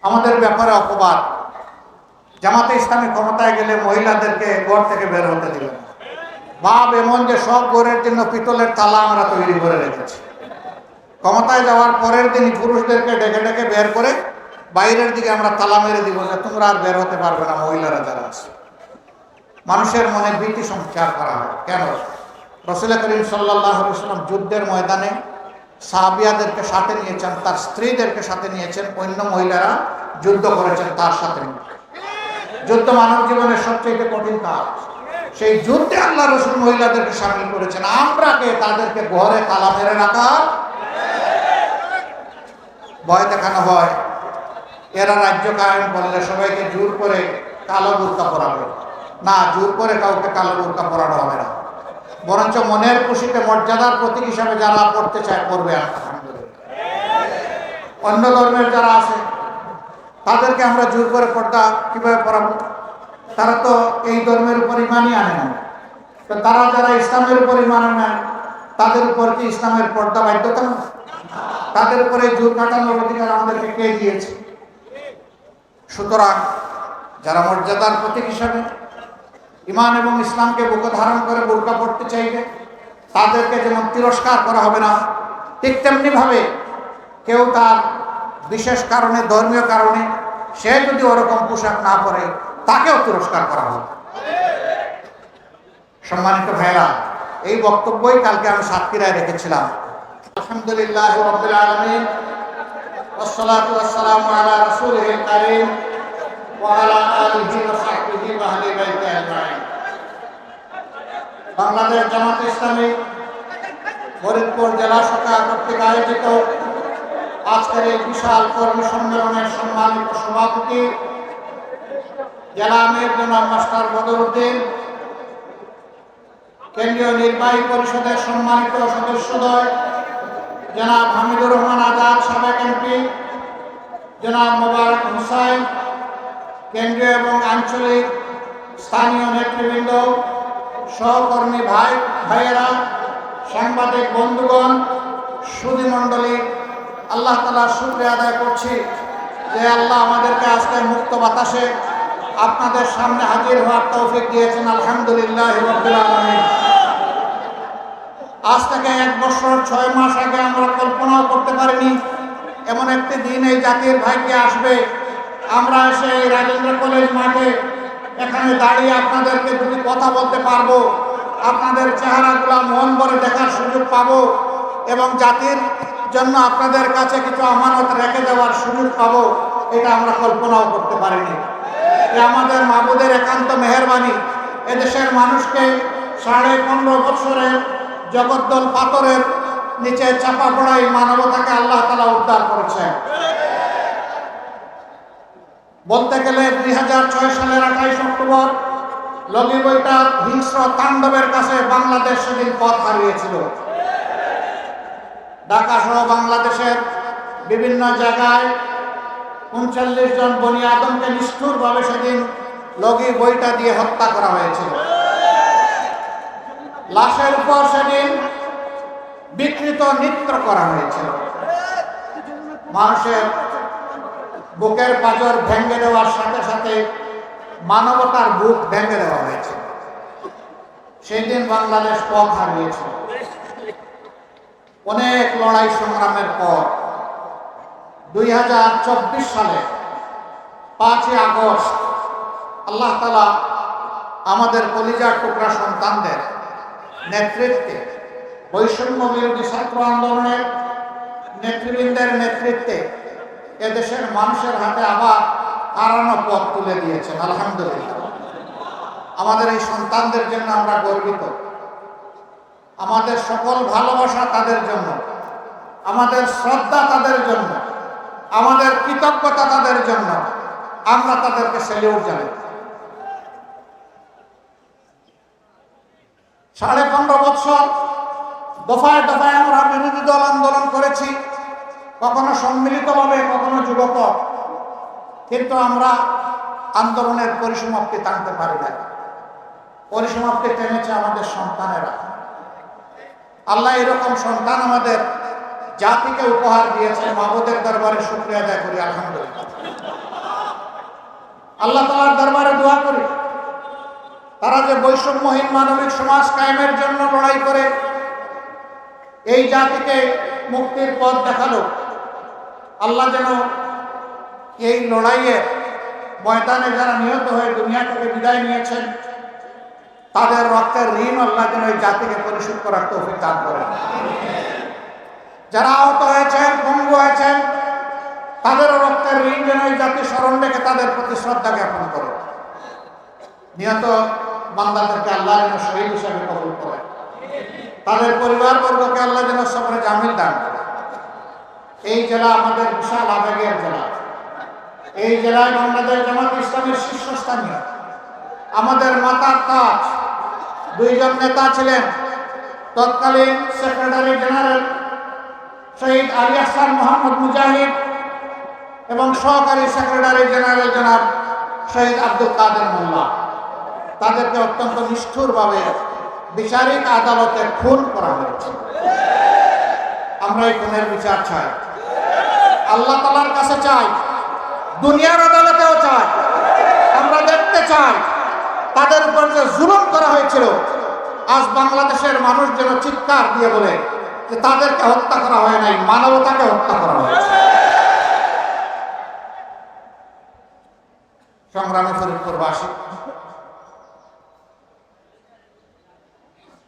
আমাদের ব্যাপারে অপবাদ। জামাতে ইসলামী ক্ষমতায় গেলে মহিলাদেরকে ঘর থেকে বের হতে দিল না। ভাব এমন যে সব ঘরের জন্য পিতলের তালা আমরা তৈরি করে রেখেছি। ক্ষমতায় যাওয়ার পরের দিনই পুরুষদেরকে ডেকে ডেকে বের করে বাইরের দিকে আমরা তালা মেরে দিব যে তোমরা আর বের হতে পারবে না, মহিলারা যারা আছে। মানুষের মনে ভীতি সঞ্চার করা হয়। কেন? রাসূল করিম সাল্লাল্লাহু আলাইহি ওয়াসাল্লাম যুদ্ধের ময়দানে সাহাবিয়াদেরকে সাথে নিয়েছেন, তার স্ত্রীদেরকে সাথে নিয়েছেন, অন্য মহিলারা যুদ্ধ করেছেন তার সাথে। যুদ্ধ মানব জীবনের সবচেয়ে কঠিন কাজ। সেই যুদ্ধে আল্লাহ রাসূল মহিলাদেরকে শামিল করেছেন। আমরা কে তাদেরকে ঘরে তালা মেরে রাখা ভয় দেখানো হয়। এরা রাজ্য কায়েম করলে সবাইকে জোর করে কালো বুরকা পরাবে না, জোর করে কাউকে কালো বুরকা পরানো হবে না, বরঞ্চ মনের খুশিতে মর্যাদার প্রতীক হিসাবে যারা পড়তে চায় পড়বে। অন্য ধর্মের যারা আছে তাদেরকে আমরা জোর করে পর্দা কিভাবে পড়াবো? তারা তো এই ধর্মের উপর ইমানই আনে না। তো তারা যারা ইসলামের উপর ইমান আনে তাদের উপর কি ইসলামের পর্দা বাধ্যতামূলক? তাদের উপরে জোর কাটানোর অধিকার আমাদেরকে কে দিয়েছে? সুতরাং যারা মর্যাদার প্রতীক হিসাবে ইমান এবং ইসলামকে বুকে ধারণ করে বোরকা পড়তে চাইবে তাদেরকে যেমন তিরস্কার করা হবে না, ঠিক তেমনি ভাবে কেউ তার বিশেষ কারণে, ধর্মীয় কারণে সে যদি ওরকম পোশাক না পরে তাকেও তিরস্কার করা হবে। সম্মানিত ভাইরা, এই বক্তব্যই কালকে আমি সাতক্ষীরায় রেখেছিলাম। আলহামদুলিল্লাহ রাব্বিল আলামিন ওয়াসসালাতু ওয়াসসালামু আলা রাসূলিল কারীম ওয়া আলা আলিহি ওয়া সাহবিহি ওয়া আহলি বাইতি আজমাইন। বাংলাদেশ জামাতে ইসলামী ফরিদপুর জেলা শাখা কর্তৃক আয়োজিত আজকের এই বিশাল কর্মী সম্মেলনের সম্মানিত সভাপতি জেলা আমির জনাব মাস্টার বদরউদ্দিন, কেন্দ্রীয় নির্বাহী পরিষদের সম্মানিত সদস্যদ্বয় জনাব হামিদুর রহমান আজাদ, সাবেক এমপি, জনাব মোবারক হোসাইন, কেন্দ্রীয় এবং আঞ্চলিক স্থানীয় নেতৃবৃন্দ, সহকর্মী ভাইয়েরা, সাংবাদিক বন্ধুগণ, সুধী মণ্ডলী, আল্লাহ তাআলার শুকরিয়া আদায় করছি যে আল্লাহ আমাদেরকে আজকে মুক্ত বাতাসে আপনাদের সামনে হাজির হওয়ার তৌফিক দিয়েছেন। আলহামদুলিল্লাহ রাব্বিল আলামিন। আজ থেকে 1 বছর 6 মাস আগে আমরা কল্পনাও করতে পারিনি এমন একটি দিন এই জাতির ভাগ্যে আসবে। আমরা এসে এই রাজেন্দ্র কলেজ মাঠে এখানে দাঁড়িয়ে আপনাদেরকে দুটি কথা বলতে পারবো, আপনাদের চেহারাগুলো মন ভরে দেখার সুযোগ পাবো এবং জাতির জন্য আপনাদের কাছে কিছু আমানত রেখে দেওয়ার সুযোগ পাবো, এটা আমরা কল্পনাও করতে পারিনি। আমাদের মাবুদের একান্ত মেহেরবানি। এদেশের মানুষকে 15.5 বছরের জগদ্দল পাথরের নিচে চাপা পড়াই মানবতাকে আল্লাহ তাআলা উদ্ধার করেছেন। বলতে গেলে 2006 সালের 28 অক্টোবর লগি বইটার হিংস্র তাণ্ডবের কাছে বাংলাদেশ সেদিন পথ হারিয়েছিল। ঢাকা সহ বাংলাদেশের বিভিন্ন জায়গায় 39 জন বনি আদমকে নিষ্ঠুরভাবে সেদিন লগি বইটা দিয়ে হত্যা করা হয়েছিল। লাশের উপর সেদিন বিকৃত নৃত্য করা হয়েছিল। মানুষের বুকের পাঁজর ভেঙে দেওয়ার সাথে সাথে মানবতার বুক ভেঙে দেওয়া হয়েছে। সেই দিন বাংলাদেশ পথ হারিয়েছিল। অনেক লড়াই সংগ্রামের পর 2024 সালে 5ই আগস্ট আল্লাহ তাআলা আমাদের কলিজার টুকরা সন্তানদের নেতৃত্বে, বৈষম্য বিরোধী ছাত্র আন্দোলনের নেতৃবৃন্দের নেতৃত্বে এদেশের মানুষের হাতে আবার হারানো পথ তুলে দিয়েছেন। আলহামদুলিল্লাহ। আমাদের এই সন্তানদের জন্য আমরা গর্বিত। আমাদের সকল ভালোবাসা তাদের জন্য, আমাদের শ্রদ্ধা তাদের জন্য, আমাদের কৃতজ্ঞতা তাদের জন্য। আমরা তাদেরকে স্যালিউট জানাই। 15.5 বছর দফায় দফায় আমরা বিরোধী দল আন্দোলন করেছি, কখনো সম্মিলিতভাবে, কখনো যুগপৎ, কিন্তু আমরা আন্দোলনের পরিসমাপ্তি টানতে পারি না। পরিসমাপ্তি টেনেছে আমাদের সন্তানেরা। আল্লাহ এরকম সন্তান আমাদের জাতিকে উপহার দিয়েছে। মাবুদের দরবারে শুকরিয়া আদায় করি। আলহামদুলিল্লাহ। আল্লাহ তাআলার দরবারে দোয়া করি, তারা যে বৈষম্যহীন মানবিক সমাজ কায়েমের জন্য লড়াই করে এই জাতিকে মুক্তির পথ দেখালো, আল্লাহ যেন এই লড়াইয়ে ময়দানে যারা নিহত হয়ে দুনিয়া থেকে বিদায় নিয়েছেন তাদের রক্তের ঋণ আল্লাহ যেন এই জাতিকে পরিশোধ করার তৌফিক দান করেন। যারা আহত হয়েছেন, পঙ্গু হয়েছেন, তাদেরও রক্তের ঋণ যেন এই জাতি স্মরণ রেখে তাদের প্রতি শ্রদ্ধা জ্ঞাপন করে। নিহত বান্দাদেরকে আল্লাহ যেন শহীদ হিসাবে কবুল করে, তাদের পরিবারবর্গকে আল্লাহ যেন সবরে জামিল দান করে। এই জেলা আমাদের বিশাল আবেগের জেলা। এই জেলায় বাংলাদেশ জামাত ইসলামের শীর্ষস্থানীয় আমাদের মাতার তাজ দুইজন নেতা ছিলেন, তৎকালীন সেক্রেটারি জেনারেল শহীদ আলী আহসান মোহাম্মদ মুজাহিদ এবং সহকারী সেক্রেটারি জেনারেল জনাব শহীদ আব্দুল কাদের মোল্লা। তাদেরকে অত্যন্ত নিষ্ঠুরভাবে বিচারিক আদালতে খুন করা হয়েছে। আমরা এই খুনের বিচার চাই, আল্লাহ তাআলার কাছে চাই, দুনিয়ার আদালতেও চাই। আমরা দেখতে চাই তাদের উপর যে জুলুম করা হয়েছিল, আজ বাংলাদেশের মানুষ যেন চিৎকার দিয়ে বলে যে তাদেরকে হত্যা করা হয় নাই, মানবতাকে হত্যা করা হয়েছে। সংগ্রামী ফরিদপুরবাসী,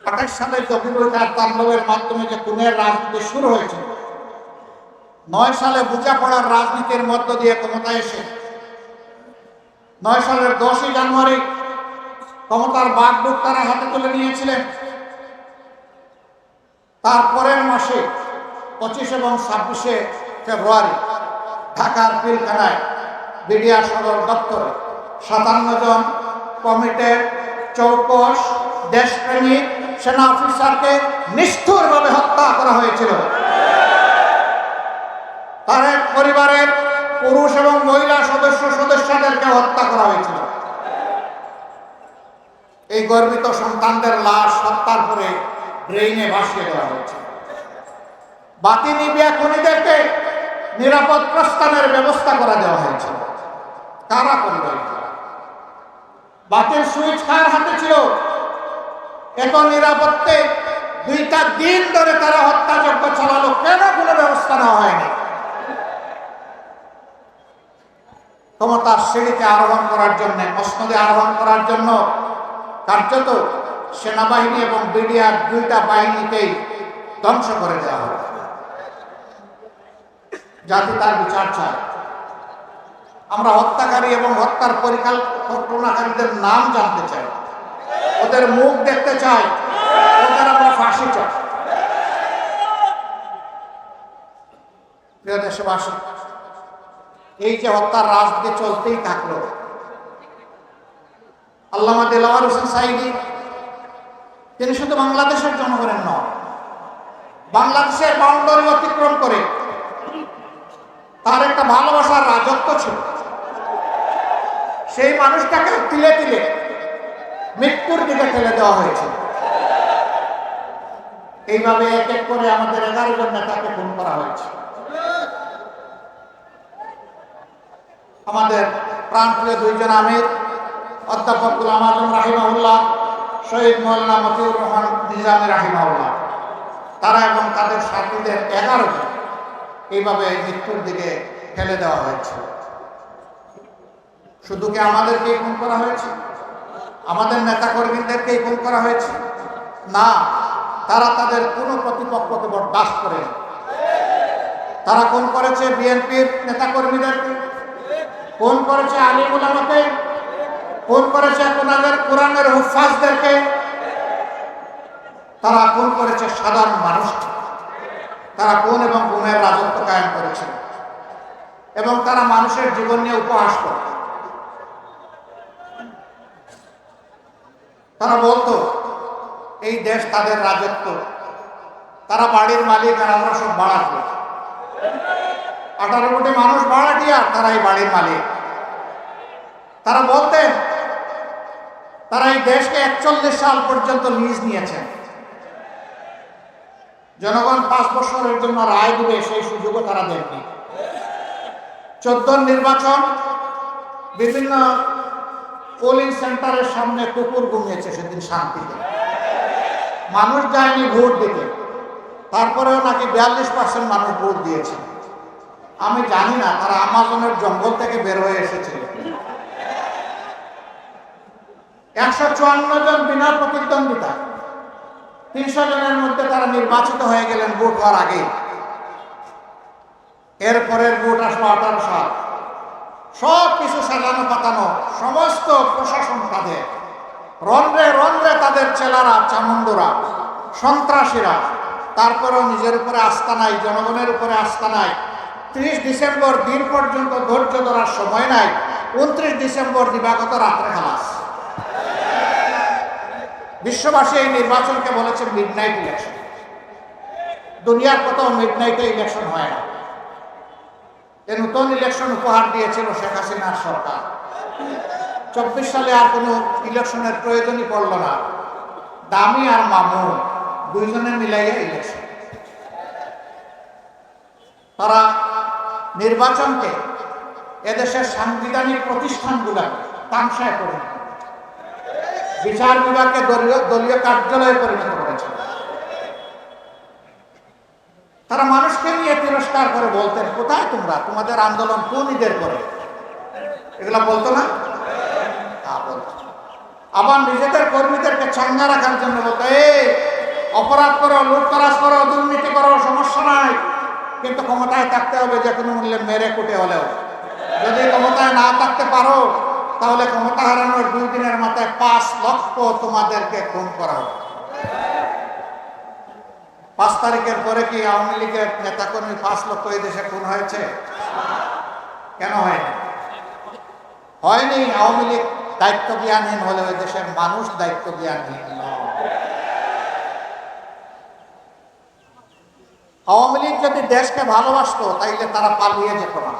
28 সালের জঙ্গিবাদ তাণ্ডবের মাধ্যমে যে খুনের রাজনীতি শুরু হয়েছিল, 9 সালে বোঝাপড়ার রাজনীতির মধ্য দিয়ে ক্ষমতায় এসে 9 সালের 10ই জানুয়ারি ক্ষমতার বাগডোর তারা হাতে তুলে নিয়েছিলেন। তারপরের মাসে 25 এবং 26শে ফেব্রুয়ারি ঢাকার পিলখানায় বিডিআর সদর দপ্তরে 57 জন কমিটেড চৌকস দেশপ্রেমিক সেনা অফিসারকে নিষ্ঠুরভাবে হত্যা করা হয়েছিল। তাদের পরিবারের পুরুষ এবং মহিলা সদস্যদেরকে হত্যা করা হয়েছিল। এই গর্বিত সন্তানদের লাশ হত্যার পরে ড্রেইনে ভাসিয়ে দেওয়া হয়েছে। বাতি নিবিয়া খুনিদেরকে নিরাপদ প্রস্থানের ব্যবস্থা করে দেওয়া হয়েছে। কারা করবে? বাতির সুইচ কার হাতে ছিল? এত নিরাপত্তে 2টা দিন ধরে তারা হত্যাযজ্ঞ চালালো, কেন কোনো ব্যবস্থা নেওয়া হয়নি? ক্ষমতার সিঁড়িতে আরোহণ করার জন্য, মসনদে আরোহণ করার জন্য কার্যত সেনাবাহিনী এবং বিডিআর 2টা বাহিনীকেই ধ্বংস করে দেওয়া হবে। জাতি তার বিচার চায়। আমরা হত্যাকারী এবং হত্যার পরিকল্পনাকারীদের নাম জানতে চাই, ওদের মুখ দেখতে চাই, ওদের আমরা ফাঁসি চাই। প্রিয় দেশবাসী, এই যে হত্যার রাজনীতি চলতেই থাকলো, আল্লামা দেলাওয়ার হোসেন সাঈদী তিনি শুধু বাংলাদেশের জনগণের নয়, বাংলাদেশের বাউন্ডারি অতিক্রম করে তার একটা ভালোবাসার রাজত্ব ছিল। সেই মানুষটাকে তিলে তিলে মৃত্যুর দিকে ঠেলে দেওয়া হয়েছে। এইভাবে এক এক করে আমাদের 11 জন নেতাকে খুন করা হয়েছে। আমাদের প্রাণপ্রিয় 2 জন আমির, অধ্যাপক গোলাম আজম রাহিমাহুল্লাহ, শহীদ মৌলানা মতিউর রহমান নিজামী রাহিমাহুল্লাহ, তারা এবং তাদের সাথীদের 11 জন এইভাবে মৃত্যুর দিকে ঠেলে দেওয়া হয়েছে। শুধু কি আমাদেরকেই খুন করা হয়েছে? আমাদের নেতাকর্মীদেরকেই খুন করা হয়েছে? না, তারা তাদের কোনো প্রতিপক্ষকে বরদাস্ত করে। তারা খুন করেছে বিএনপির নেতাকর্মীদেরকে, খুন করেছে আলিম উলামাকে, খুন করেছে কোরআনের হুফাজদেরকে, তারা খুন করেছে সাধারণ মানুষকে। তারা খুন এবং গুমের রাজত্ব কায়েম করেছে এবং তারা মানুষের জীবন নিয়ে উপহাস করে। তারা বলতো এই দেশ তাদের রাজত্ব, তারা বাড়ির মালিক আর আমরা সব ভাড়াটে। 18 কোটি মানুষ ভাড়াটিয়া, তারা এই বাড়ির মালিক। তারা বলতেন তারা এই দেশকে 41 সাল পর্যন্ত লিজ নিয়েছেন। জনগণ 5 বছরের জন্য রায় দিবে, সেই সুযোগও তারা দেননি। 14 নির্বাচন বিভিন্ন পোলিং সেন্টারের সামনে কুকুর ঘুমিয়েছে সেদিন শান্তিতে, মানুষ যায়নি ভোট দিতে, তারপরেও নাকি 42% মানুষ ভোট দিয়েছে। আমি জানি না তারা আমাজনের জঙ্গল থেকে বের হয়ে এসেছিল। 154 জন বিনা প্রতিদ্বন্দ্বিতা, 300 জনের মধ্যে তারা নির্বাচিত হয়ে গেলেন ভোট হওয়ার আগে। এরপরের ভোট আসলো 18 সাল। সব কিছু সাজানো পাতানো, সমস্ত প্রশাসন তাদের, রন্ধ্রে রন্ধ্রে তাদের চেলারা, চামুন্ডরা, সন্ত্রাসীরা। তারপরেও নিজের উপরে আস্থা নাই, জনগণের উপরে আস্থা নাই। 30 ডিসেম্বর দিন পর্যন্ত ধৈর্য ধরার সময় নাই। 29 ডিসেম্বর দিবাগত রাত্রে খালাস। বিশ্ববাসী এই নির্বাচনকে বলেছে মিডনাইট ইলেকশন। দুনিয়ার কোথাও মিডনাইটে ইলেকশন হয় না। এই নতুন ইলেকশন উপহার দিয়েছিল শেখ হাসিনার সরকার। 24 সালে আর কোনো ইলেকশনের প্রয়োজনই পড়ল না। দামি আর মামুন দুইজনে মিলাইয়া ইলেকশন। তারা নির্বাচনকে এদেশের সাংবিধানিক প্রতিষ্ঠানগুলোকে তামসায় পরিণত, বিচার বিভাগকে দলীয় কার্যালয়ে পরিণত করেছে। তারা মানুষকে নিয়ে তিরস্কার করে বলতেন, কোথায় তোমরা, তোমাদের আন্দোলন কোন ঈদের করে, এগুলা বলতো না? আবার নিজেদের কর্মীদেরকে চাঙ্গা রাখার জন্য বলতো, এই অপরাধ করো, লুটতরাজ করো, দুর্নীতি করো, সমস্যা নাই, কিন্তু ক্ষমতায় থাকতে হবে যে কোনো মূল্যে, মেরে কুটে হলেও। যদি ক্ষমতায় না থাকতে পারো তাহলে ক্ষমতা হারানোর 2 দিনের মাথায় 5 লক্ষ তোমাদেরকে খুন করা হবে। 5 তারিখের পরে কি আওয়ামী লীগের নেতাকর্মী 5 লক্ষ এই দেশে খুন হয়েছে? কেন হয়নি? হয়নি। আওয়ামী লীগ দায়িত্ব জ্ঞানহীন হলে ওই দেশের মানুষ দায়িত্ব জ্ঞানহীন নয়। আওয়ামী লীগ যদি দেশকে ভালোবাসতো তাইলে তারা পালিয়ে যেত না।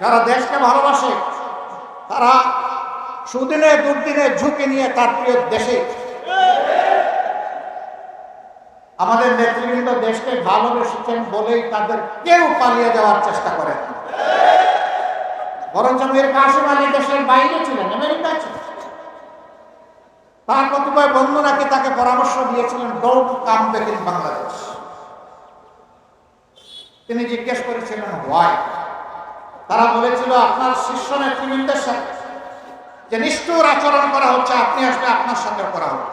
যারা দেশকে ভালোবাসে তারা সুদিনে দুর্দিনে ঝুঁকি নিয়ে তার প্রিয় দেশে, আমাদের নেতৃবৃন্দ দেশকে ভালোবেসেছেন বলেই তাদের কেউ পালিয়ে যাওয়ার চেষ্টা করে, বরঞ্চ মীর কাসেম আলী দেশের বাইরে ছিলেন, আমেরিকায় ছিলেন। তার কতিপয় বন্ধু নাকি তাকে পরামর্শ দিয়েছিলেন, don't come back in Bangladesh. তিনি জিজ্ঞেস করেছিলেন হোয়াই। তারা বলেছিল, আপনার শীর্ষ নেতৃবৃন্দের সাথে যে নিষ্ঠুর আচরণ করা হচ্ছে, আপনি আসলে আপনার সাথে করা হবে।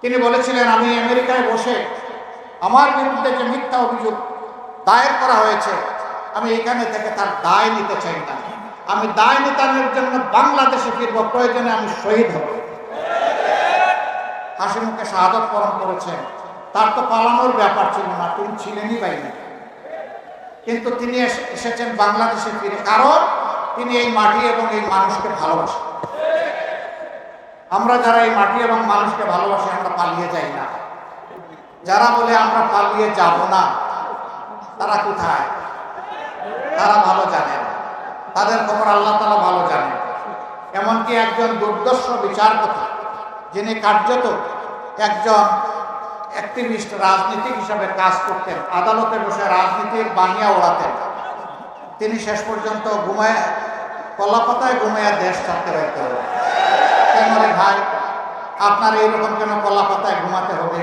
তিনি বলেছিলেন, আমি আমেরিকায় বসে আমার বিরুদ্ধে যে মিথ্যা অভিযোগ দায়ের করা হয়েছে, আমি এখানে থেকে তার দায় নিতে চাই না। আমি দায় নিতানের জন্য বাংলাদেশে ফিরব, প্রয়োজনে আমি শহীদ হব। হাসি মুখে শাহাদত বরণ করেছেন। তার তো পালানোর ব্যাপার ছিল না, তিনি ছিলেনই বাইরে। কিন্তু তিনি এসেছেন বাংলাদেশে ফিরে, কারণ তিনি এই মাটি এবং এই মানুষকে ভালোবাসেন। আমরা যারা এই মাটি এবং মানুষকে ভালোবাসি, আমরা পালিয়ে যাই না। যারা বলে আমরা পালিয়ে যাব না, তারা কোথায়? তারা ভালো জানেন, তাদের খবর আল্লাহ তাআলা ভালো জানেন। এমনকি একজন দুর্দর্শ বিচারপতি, যিনি কার্যত একজন অ্যাক্টিভিস্ট, রাজনীতিক হিসাবে কাজ করতেন, আদালতে বসে রাজনীতির বানিয়া ওড়াতেন, তিনি শেষ পর্যন্ত কলাপাতায় ঘুমায়া দেশ ছাড়তে হইতে হবে। কেন রে ভাই, আপনার এইরকম কেন কলাপাতায় ঘুমাতে হবে?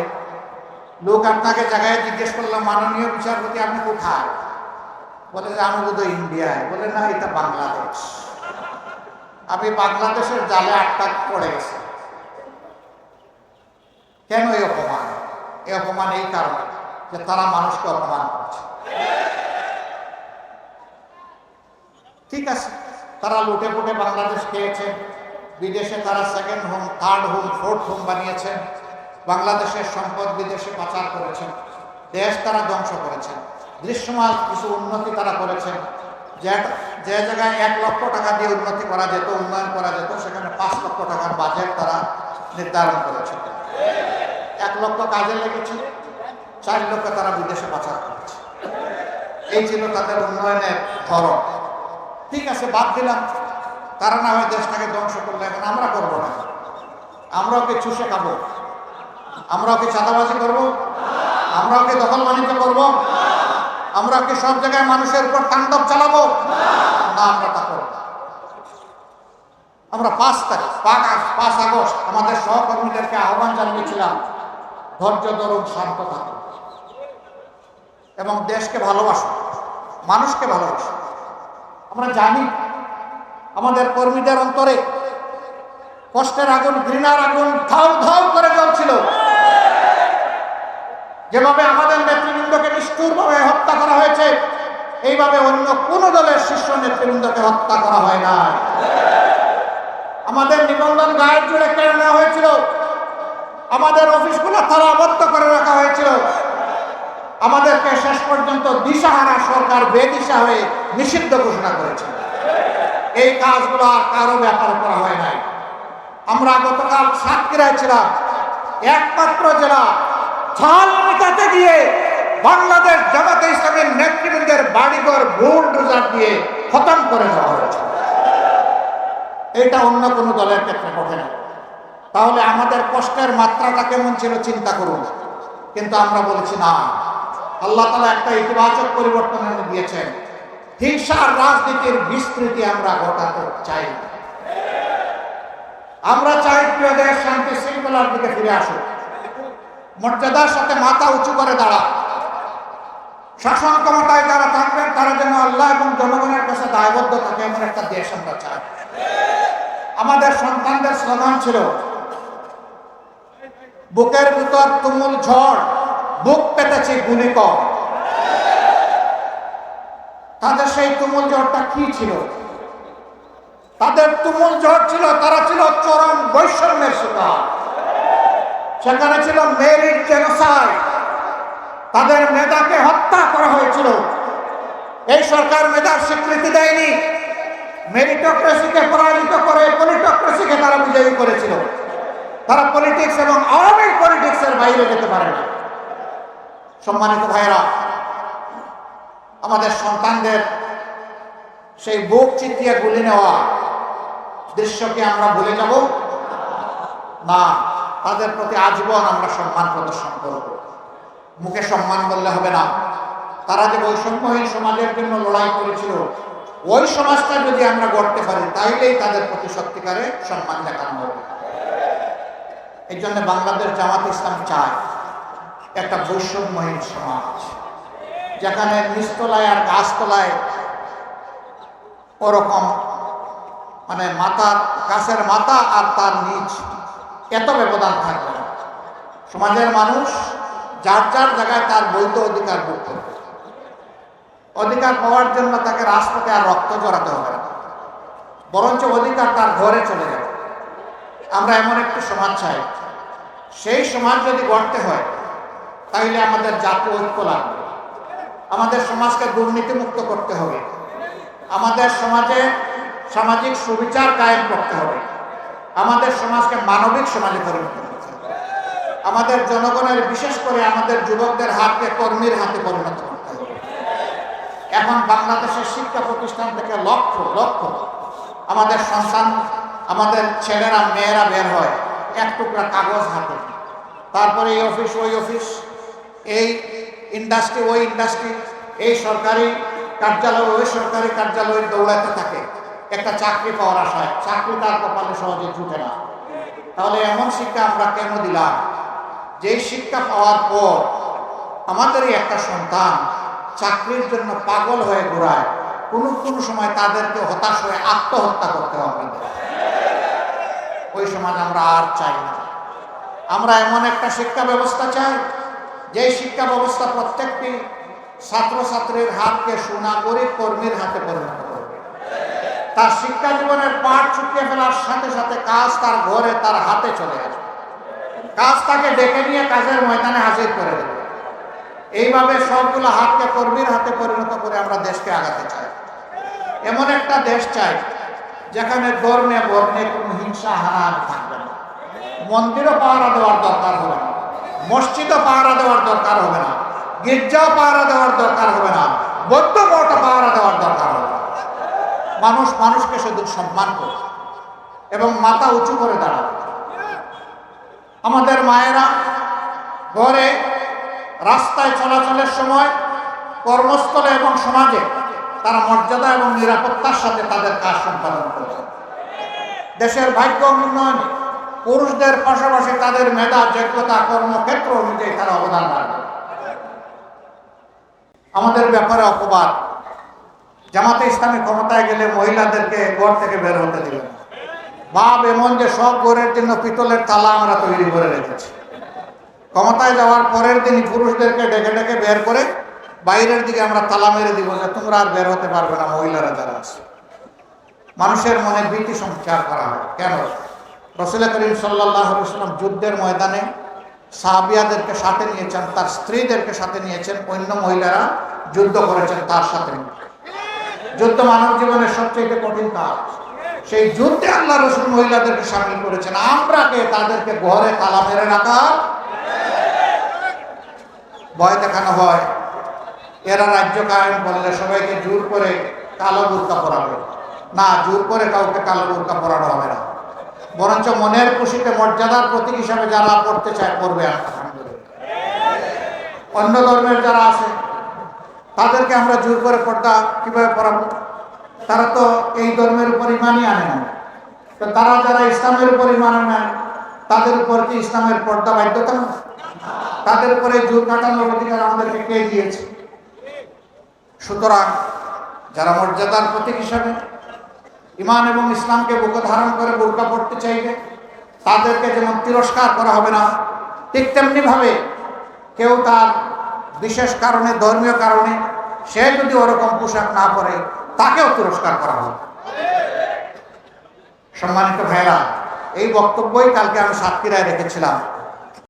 লোক আপনাকে জায়গায় জিজ্ঞেস করলাম, মাননীয় বিচারপতি আপনি কোথায়? বলে যে আমি বোধহয় ইন্ডিয়ায়। বলে না, এটা বাংলাদেশ। আমি বাংলাদেশের জালে আটকা পড়ে গেছি। কেন এই অপমান? এই অপমান এই কারণে যে তারা মানুষকে অপমান করছে। ঠিক আছে, তারা লুটে পুটে বাংলাদেশ খেয়েছে, বিদেশে তারা second home, third home, fourth home বানিয়েছেন, বাংলাদেশের সম্পদ বিদেশে পাচার করেছেন, দেশ তারা ধ্বংস করেছেন, দৃশ্যমান কিছু উন্নতি তারা করেছেন। যে জায়গায় 1 লক্ষ টাকা দিয়ে উন্নতি করা যেত, উন্নয়ন করা যেত, সেখানে 5 লক্ষ টাকার বাজেট তারা নির্ধারণ করেছে। 1 লক্ষ কাজে লেগেছে, 4 লক্ষ তারা বিদেশে পাচার করেছে। এই ছিল তাদের উন্নয়নের ধরন। ঠিক আছে, বাদ দিলাম, তারা না হয় দেশটাকে ধ্বংস করলে, এখন আমরা করবো না। আমরাও কি চুষে খাবো? আমরাও কি চাঁদাবাজি করবো? আমরাও কি দখল বাণিজ্য করবো? আমরা কি সব জায়গায় মানুষের উপর তাণ্ডব চালাবো? না, আমরা তা করবো। আমরা 5 আগস্ট আমাদের সহকর্মীদেরকে আহ্বান জানিয়েছিলাম, ধৈর্য ধরুন, শান্ত থাকুন এবং দেশকে ভালোবাসুন, মানুষকে ভালোবাসুন। আমরা জানি আমাদের কর্মীদের অন্তরে কষ্টের আগুন, ঘৃণার আগুন ধাউ ধাউ করে জ্বলছিল। যেভাবে আমাদের নেতৃবৃন্দকে নিষ্ঠুরভাবে হত্যা করা হয়েছে, এইভাবে অন্য কোন দলের শীর্ষ নেতৃবৃন্দকে হত্যা করা হয় না। আমাদের নিবন্ধন গায়ের জুড়ে কেড়ে নেওয়া হয়েছিল, আমাদের অফিসগুলো তালাবদ্ধ করে রাখা হয়েছিল, আমাদেরকে শেষ পর্যন্ত দিশাহারা সরকার বেদিশা হয়ে নিষিদ্ধ ঘোষণা করেছে। এই কাজগুলো আর কারো ব্যাপারে করা হয় নাই। আমরা গতকাল সাতক্ষীরায় ছিলাম, একমাত্র জেলা ঝাল মেটাতে গিয়ে বাংলাদেশ জামাতে ইসলামের নেতৃবৃন্দের বাড়িঘর বুলডোজার দিয়ে খতম করে দেওয়া হয়েছে। এটা অন্য কোনো দলের ক্ষেত্রে ঘটে না। তাহলে আমাদের কষ্টের মাত্রাটা কেমন ছিল চিন্তা করুন। কিন্তু আমরা বলেছি না, আল্লাহ তাআলা একটা ইতিবাচক পরিবর্তন এনে দিয়েছেন। হিংসার রাজনীতির বিস্তৃতি আমরা ঘটাতে চাই না। আমরা চাই প্রিয় দেশ শান্তি শৃঙ্খলার দিকে ফিরে আসুক, মর্যাদার সাথে মাথা উঁচু করে দাঁড়া। শাসন ক্ষমতায় যারা থাকবেন তারা যেন আল্লাহ এবং জনগণের কাছে দায়বদ্ধ থাকে, এমন একটা দেশ আমরা চাই। আমাদের সন্তানদের স্লোগান ছিল, বুকের ভিতর তুমুল ঝড়, বুক পেতেছি গুলি কর। তাদের সেই তুমুল ঝড়টা কি ছিল? তাদের তুমুল ঝড় ছিল, তারা ছিল চরম বৈষম্যের শিকার। সেখানে ছিল মেরিট জেনোসাইড, তাদের মেধাকে হত্যা করা হয়েছিল। এই সরকার মেধার স্বীকৃতি দেয়নি, মেরিটোক্রেসিকে পরাজিত করে পলিটোক্রেসিকে তারা বিজয়ী করেছিল। তারা পলিটিক্স এবং আওয়ামী পলিটিক্সের বাইরে যেতে পারে না। সম্মানিত ভাইরা, আমাদের সন্তানদের সেই বুক চিতিয়ে গুলি নেওয়া দৃশ্যকে আমরা ভুলে যাব না। তাদের প্রতি আজীবন আমরা সম্মান প্রদর্শন করব। মুখে সম্মান বললে হবে না। তারা যে বৈষম্যহীন সমাজের জন্য লড়াই করেছিল, ওই সমাজটা যদি আমরা গড়তে পারি, তাইলেই তাদের প্রতি সত্যিকারে সম্মান দেখানো হবে। এই জন্য বাংলাদেশ জামাত ইসলাম চায় একটা বৈষম্যহীন সমাজ, যেখানে নিচতলায় আর গাছতলায় ওরকম মানে মাথার গাছের মাথা আর তার নিচ এত ব্যবধান থাকবে না। সমাজের মানুষ যার যার জায়গায় তার বৈধ অধিকার ভোগ করবে। অধিকার পাওয়ার জন্য তাকে রাজপথে আর রক্ত জড়াতে হবে না, বরঞ্চ অধিকার তার ঘরে চলে যাবে। আমরা এমন একটি সমাজ চাই, সেই সমাজ যদি গড়তে হয় তাহলে আমাদের জাতীয় ঐক্য লাগবে। আমাদের সমাজকে দুর্নীতিমুক্ত করতে হবে, আমাদের সমাজে সামাজিক সুবিচার কায়েম করতে হবে, আমাদের সমাজকে মানবিক সমাজে পরিণত করতে হবে, আমাদের জনগণের বিশেষ করে আমাদের যুবকদের হাতকে কর্মীর হাতে পরিণত করতে হবে। এখন বাংলাদেশের শিক্ষা প্রতিষ্ঠান থেকে লক্ষ লক্ষ আমাদের সন্তান, আমাদের ছেলেরা মেয়েরা বের হয় এক টুকরা কাগজ হাতে, তারপরে এই অফিস ওই অফিস, এই ইন্ডাস্ট্রি ওই ইন্ডাস্ট্রি, এই সরকারি কার্যালয় ওই সরকারি কার্যালয়ে দৌড়াতে থাকে একটা চাকরি পাওয়ার আশায়। চাকরি তার কপালে সহজে জুটে না। তাহলে এমন শিক্ষা আমরা কেন দিলাম, যেই শিক্ষা পাওয়ার পর আমাদেরই একটা সন্তান চাকরির জন্য পাগল হয়ে ঘোরায়, কোনো সময় তাদেরকে হতাশ হয়ে আত্মহত্যা করতে হবে। ওই সমাজ আমরা আর চাই না। আমরা এমন একটা শিক্ষা ব্যবস্থা চাই, যে শিক্ষা ব্যবস্থা প্রত্যেকটি ছাত্রছাত্রীর হাতকে সুনাগরিক কর্মীর হাতে পরিণত করবে। তার শিক্ষা জীবনের পাঠ চুকিয়ে ফেলার সাথে সাথে কাজ তার ঘরে তার হাতে চলে আসবে, কাজ তাকে ডেকে নিয়ে কাজের ময়দানে হাজির করে দেবে। এইভাবে সবগুলো হাতকে কর্মীর হাতে পরিণত করে আমরা দেশকে আগাতে চাই। এমন একটা দেশ চাই যেখানে ধর্মে বর্ণে কোনো হিংসা হানাহানি থাকবে না, মন্দিরও পাহারা দেওয়ার দরকার হবে না, মসজিদও পাহারা দেওয়ার দরকার হবে না, গির্জাও পাহারা দেওয়ার দরকার হবে না, বৌদ্ধ মঠও পাহারা দেওয়ার দরকার হবে না। মানুষ মানুষকে শুধু সম্মান করে এবং মাথা উঁচু করে দাঁড়াবে। আমাদের মায়েরা ঘরে রাস্তায় চলাচলের সময়, কর্মস্থলে এবং সমাজে তারা মর্যাদা এবং নিরাপত্তার সাথে তাদের কাজ সম্পাদন করছে। দেশের ভাগ্য উন্নয়ন পুরুষদের পাশাপাশি তাদের মেধা, যোগ্যতা, কর্মক্ষেত্র অনুযায়ী তারা অবদান রাখবে। আমাদের ব্যাপারে অপবাদ, জামাতে ইসলামী ক্ষমতায় গেলে মহিলাদেরকে ঘর থেকে বের হতে দিবে না। ভাব এমন যে সব ঘরের জন্য পিতলের তালা আমরা তৈরি করে রেখেছি। ক্ষমতায় যাওয়ার পরের দিনই পুরুষদেরকে ডেকে ডেকে বের করে বাইরের দিকে আমরা তালা মেরে দিব যে তোমরা আর বের হতে পারবে না, মহিলারা যারা আছে। মানুষের মনে ভীতি সঞ্চার করা হয়। কেন? রাসূল করিম সাল্লাল্লাহু আলাইহি ওয়াসাল্লাম যুদ্ধের ময়দানে সাহাবিয়াদেরকে সাথে নিয়েছেন, তার স্ত্রীদেরকে সাথে নিয়েছেন, অন্য মহিলারা যুদ্ধ করেছেন তার সাথে। যুদ্ধ মানব জীবনের সবচেয়ে কঠিন কাজ। সেই যুদ্ধে আল্লাহ রাসূল মহিলাদেরকে শামিল করেছেন। আমরা কে তাদেরকে ঘরে তালা মেরে রাখা? ভয় দেখানো হয় এরা রাজ্য কায়েম করলে সবাইকে জোর করে কালো বুরকা পরাবে। না, জোর করে কাউকে কালো বুরকা পরানো হবে না, বরঞ্চ মনের খুশিতে মর্যাদার প্রতীক হিসাবে যারা পড়তে চায় পড়বে। আলহামদুলিল্লাহ। অন্য ধর্মের যারা আছে তাদেরকে আমরা জোর করে পর্দা কিভাবে পড়াবো? তারা তো এই ধর্মের উপর ইমানই আনে না। তো তারা যারা ইসলামের উপর ইমান আনে তাদের উপর কি ইসলামের পর্দা বাধ্যতা না? তাদের উপরে জোর কাটানোর অধিকার আমাদেরকে কে দিয়েছে? সুতরাং যারা মর্যাদার প্রতীক হিসাবে ইমান এবং ইসলামকে বুকে ধারণ করে বোরকা পড়তে চাইবে তাদেরকে যেমন তিরস্কার করা হবে না, ঠিক তেমনি ভাবে কেউ তার বিশেষ কারণে, ধর্মীয় কারণে সে যদি ওরকম পোশাক না পরে তাকেও তিরস্কার করা হবে। সম্মানিত ভাইরা, এই বক্তব্যই কালকে আমি সাতক্ষীরায় রেখেছিলাম।